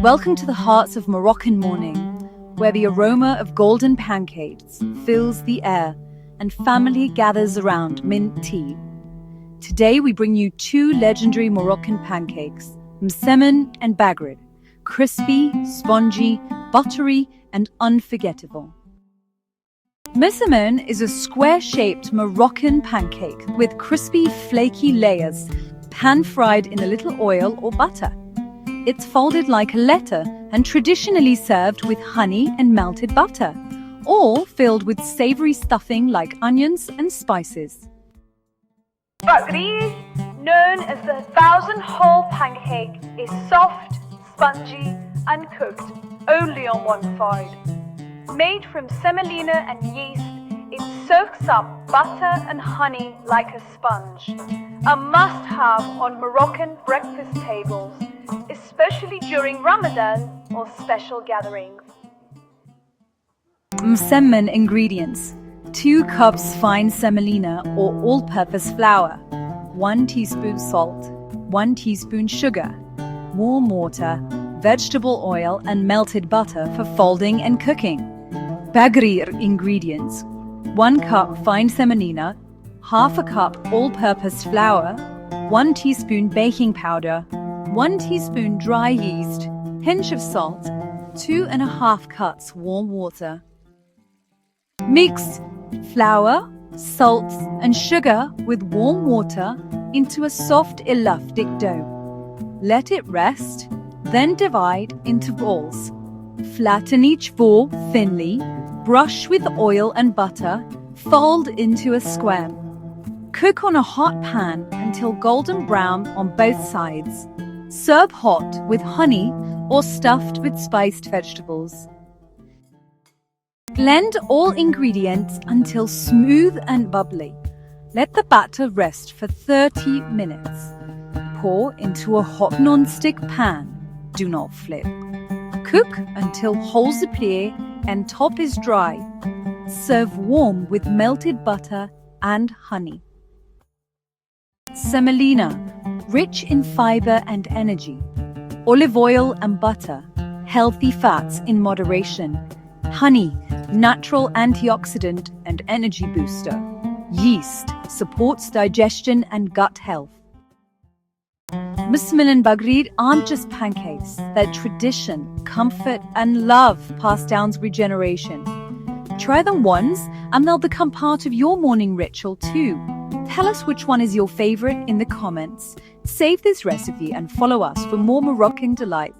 Welcome to the hearts of Moroccan morning, where the aroma of golden pancakes fills the air and family gathers around mint tea. Today we bring you two legendary Moroccan pancakes, Msemen and Bagrid, crispy, spongy, buttery, and unforgettable. Msemen is a square-shaped Moroccan pancake with crispy, flaky layers, pan-fried in a little oil or butter. It's folded like a letter and traditionally served with honey and melted butter, or filled with savory stuffing like onions and spices. Flatbread, known as the thousand-hole pancake, is soft, spongy, and cooked only on one side. Made from semolina and yeast, it soaks up butter and honey like a sponge. A must-have on Moroccan breakfast tables, especially during Ramadan or special gatherings. Msemen ingredients: 2 cups fine semolina or all-purpose flour, 1 teaspoon salt, 1 teaspoon sugar, warm water, vegetable oil and melted butter for folding and cooking. Bagrid ingredients: 1 cup fine semolina, half a cup all-purpose flour, 1 teaspoon baking powder, 1 teaspoon dry yeast, pinch of salt, 2.5 cups warm water. Mix flour, salt and sugar with warm water into a soft elastic dough. Let it rest, then divide into balls. Flatten each ball thinly, brush with oil and butter, fold into a square. Cook on a hot pan until golden brown on both sides. Serve hot with honey or stuffed with spiced vegetables. Blend all ingredients until smooth and bubbly. Let the batter rest for 30 minutes. Pour into a hot non-stick pan. Do not flip. Cook until holes appear and top is dry. Serve warm with melted butter and honey. Semolina, rich in fiber and energy. Olive oil and butter, healthy fats in moderation. Honey, natural antioxidant and energy booster. Yeast, supports digestion and gut health. Msemen and Bagrid aren't just pancakes, they're tradition, comfort and love passed down through generations. Try them once and they'll become part of your morning ritual too. Tell us which one is your favorite in the comments. Save this recipe and follow us for more Moroccan delights.